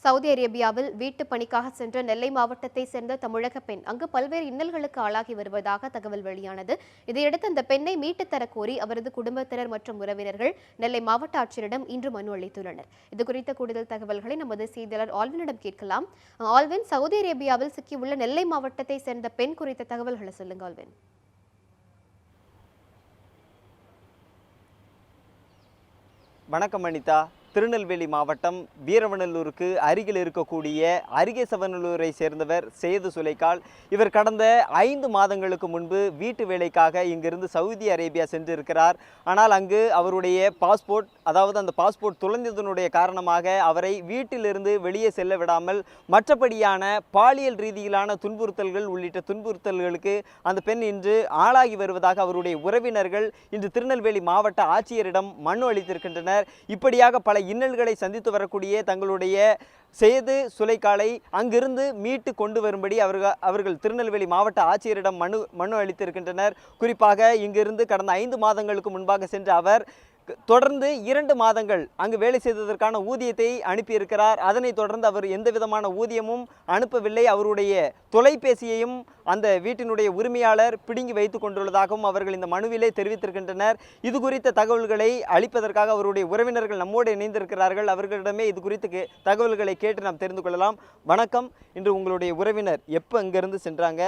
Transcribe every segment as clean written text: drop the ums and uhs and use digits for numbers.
Saudi அரேபியாவில் வீட்டு பணிக்காக சென்ற நெல்லை மாவட்டத்தை சேர்ந்த தமிழக பெண் அங்கு பல்வேறு இன்னல்களுக்கு ஆளாகி வருவதாக தகவல் வெளியானது. இதையடுத்து அந்த பெண்ணை மீட்டுத் தர கோரி அவரது குடும்பத்தினர் மற்றும் உறவினர்கள் நெல்லை மாவட்ட ஆட்சியரிடம் இன்று மனு அளித்துள்ளனர். இதுகுறித்த கூடுதல் தகவல்களை நமது செய்தியாளர் ஆல்வினிடம் கேட்கலாம். ஆல்வின், சவுதி அரேபியாவில் சிக்கியுள்ள நெல்லை மாவட்டத்தை சேர்ந்த பெண் குறித்த தகவல்களை சொல்லுங்க ஆல்வின். வணக்கம் அனிதா. திருநெல்வேலி மாவட்டம் வீரவநல்லூருக்கு அருகில் இருக்கக்கூடிய அரிகேசவநல்லூரை சேர்ந்தவர் சையது சுலைக்கால். இவர் கடந்த 5 மாதங்களுக்கு முன்பு வீட்டு வேலைக்காக இங்கிருந்து சவுதி அரேபியா சென்றிருக்கிறார். ஆனால் அங்கு அவருடைய பாஸ்போர்ட், அதாவது அந்த பாஸ்போர்ட் தொலைந்ததனுடைய காரணமாக அவரை வீட்டிலிருந்து வெளியே செல்ல விடாமல் மற்றபடியான பாலியல் ரீதியிலான துன்புறுத்தல்கள் உள்ளிட்ட துன்புறுத்தல்களுக்கு அந்த பெண் இன்று ஆளாகி வருவதாக அவருடைய உறவினர்கள் இன்று திருநெல்வேலி மாவட்ட ஆட்சியரிடம் மனு அளித்திருக்கின்றனர். இப்படியாக பல இன்னல்களை சந்தித்து வரக்கூடிய தங்களுடைய சையது சுலைக்காலை அங்கிருந்து மீட்டு கொண்டு வரும்படி அவர்கள் திருநெல்வேலி மாவட்ட ஆட்சியரிடம் மனு அளித்திருக்கின்றனர். குறிப்பாக இங்கிருந்து கடந்த 5 மாதங்களுக்கு முன்பாக சென்ற அவர் தொடர்ந்து 2 மாதங்கள் அங்கு வேலை செய்ததற்கான ஊதியத்தை அனுப்பியிருக்கிறார். அதனைத் தொடர்ந்து அவர் எந்த விதமான ஊதியமும் அனுப்பவில்லை. அவருடைய தொலைபேசியையும் அந்த வீட்டினுடைய உரிமையாளர் பிடுங்கி வைத்துக் கொண்டுள்ளதாகவும் அவர்கள் இந்த மனுவிலே தெரிவித்திருக்கின்றனர். இது குறித்த தகவல்களை அளிப்பதற்காக அவருடைய உறவினர்கள் நம்மோடு இணைந்திருக்கிறார்கள். அவர்களிடமே இது குறித்து தகவல்களை கேட்டு நாம் தெரிந்து கொள்ளலாம். வணக்கம். இன்று உங்களுடைய உறவினர் எப்போ இங்கிருந்து சென்றாங்க?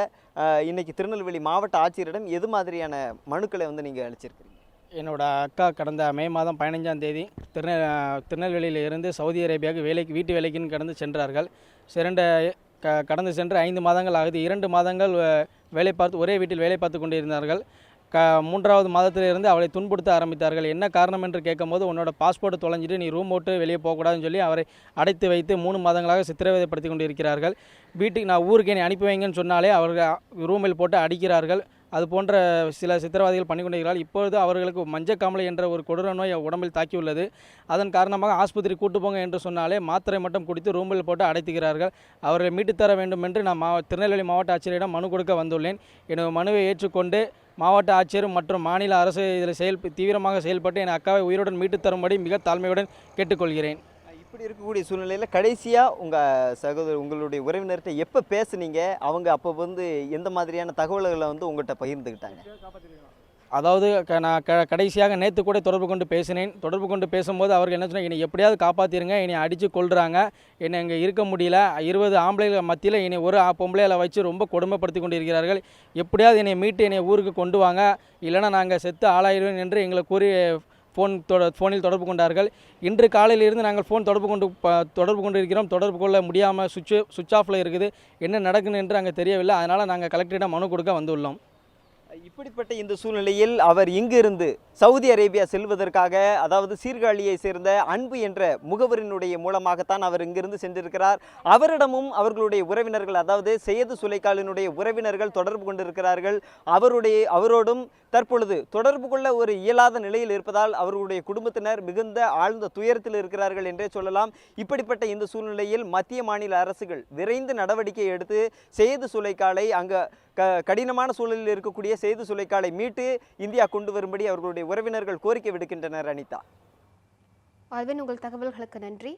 இன்னைக்கு திருநெல்வேலி மாவட்ட ஆட்சியரிடம் எது மாதிரியான மனுக்களை நீங்கள் அளிச்சிருக்கிறீங்க? என்னோடய அக்கா கடந்த மே மாதம் 15ஆம் தேதி திருநெல்வேலியிலிருந்து சவுதி அரேபியாவுக்கு வீட்டு வேலைக்குன்னு கடந்து சென்றார்கள். கடந்து சென்று 5 மாதங்கள் ஆகுது. 2 மாதங்கள் ஒரே வீட்டில் வேலை பார்த்து கொண்டிருந்தார்கள். 3வது மாதத்திலிருந்து அவளை துன்புறுத்த ஆரம்பித்தார்கள். என்ன காரணம் என்று கேட்கும்போது, உன்னோட பாஸ்போர்ட் தொலைஞ்சிட்டு நீ ரூம் போட்டு வெளியே போகக்கூடாதுன்னு சொல்லி அவரை அடைத்து வைத்து 3 மாதங்களாக சித்திரவதைப்படுத்தி கொண்டிருக்கிறார்கள். வீட்டுக்கு நான் ஊருக்கு என்னை அனுப்பி வைங்கன்னு சொன்னாலே அவர்கள் ரூமில் போட்டு அடிக்கிறார்கள். அது போன்ற சில சித்திரவாதிகள் பண்ணி கொண்டிருக்கிறார்கள். இப்பொழுது அவர்களுக்கு மஞ்சக்காமலை என்ற ஒரு கொடூர நோய் உடம்பில் தாக்கியுள்ளது. அதன் காரணமாக ஆஸ்பத்திரி கூட்டு போங்க என்று சொன்னாலே மாத்திரை மட்டும் குடித்து ரூமில் போட்டு அடைத்துகிறார்கள். அவர்களை மீட்டுத்தர வேண்டும் என்று நான் திருநெல்வேலி மாவட்ட ஆட்சியரிடம் மனு கொடுக்க வந்துள்ளேன். எனது மனுவை ஏற்றுக்கொண்டு மாவட்ட ஆட்சியர் மற்றும் மாநில அரசு இதில் தீவிரமாக செயல்பட்டு என் அக்காவை உயிருடன் மீட்டு தரும்படி மிக தாழ்மையுடன் கேட்டுக்கொள்கிறேன். இப்படி இருக்கக்கூடிய சூழ்நிலையில் கடைசியாக உங்களுடைய உறவினர்கிட்ட எப்போ பேசுனீங்க? அவங்க அப்போ எந்த மாதிரியான தகவல்களை உங்கள்கிட்ட பகிர்ந்துக்கிட்டாங்க? அதாவது நான் கடைசியாக நேற்று கூட தொடர்பு கொண்டு பேசினேன். தொடர்பு கொண்டு பேசும்போது அவர்கள் என்ன சொன்னாங்க, என்னை எப்படியாவது காப்பாற்றிருங்க, என்னை அடித்து கொள்கிறாங்க, என்னை இங்கே இருக்க முடியல, 20 ஆம்பளைகள் மத்தியில் என்னை ஒரு பொம்பளையில் வச்சு ரொம்ப கொடுமைப்படுத்தி கொண்டிருக்கிறார்கள், எப்படியாவது என்னை மீட்டு என்னை ஊருக்கு கொண்டு வாங்க, இல்லைனா நாங்கள் செத்து ஆளாயிடுவேன் என்று எங்களை கூறி ஃபோனில் தொடர்பு கொண்டார்கள். இன்று காலையிலிருந்து நாங்கள் தொடர்பு கொண்டிருக்கிறோம். தொடர்பு கொள்ள முடியாமல் சுவிட்ச் ஆஃபில் இருக்குது. என்ன நடக்குன்னு என்று அங்கே தெரியவில்லை. அதனால் நாங்கள் கலெக்டரிடம் மனு கொடுக்க வந்துள்ளோம். இப்படிப்பட்ட இந்த சூழ்நிலையில் அவர் இங்கிருந்து சவுதி அரேபியா செல்வதற்காக, அதாவது சீர்காழியை சேர்ந்த அன்பு என்ற முகவரினுடைய மூலமாகத்தான் அவர் இங்கிருந்து சென்றிருக்கிறார். அவரிடமும் அவர்களுடைய உறவினர்கள், அதாவது சையது சுலைக்காலினுடைய உறவினர்கள் தொடர்பு கொண்டிருக்கிறார்கள். அவரோடும் தற்பொழுது தொடர்பு கொள்ள ஒரு இயலாத நிலையில் இருப்பதால் அவர்களுடைய குடும்பத்தினர் மிகுந்த ஆழ்ந்த துயரத்தில் இருக்கிறார்கள் என்றே சொல்லலாம். இப்படிப்பட்ட இந்த சூழ்நிலையில் மத்திய மாநில அரசுகள் விரைந்து நடவடிக்கை எடுத்து சையது சுலைக்காலை கடினமான சூழலில் இருக்கக்கூடிய சையது சுலைக்காலை மீட்டு இந்தியா கொண்டு வரும்படி அவர்களுடைய உறவினர்கள் கோரிக்கை விடுக்கின்றனர். அனிதா, ஆல்வின், உங்கள் தகவல்களுக்கு நன்றி.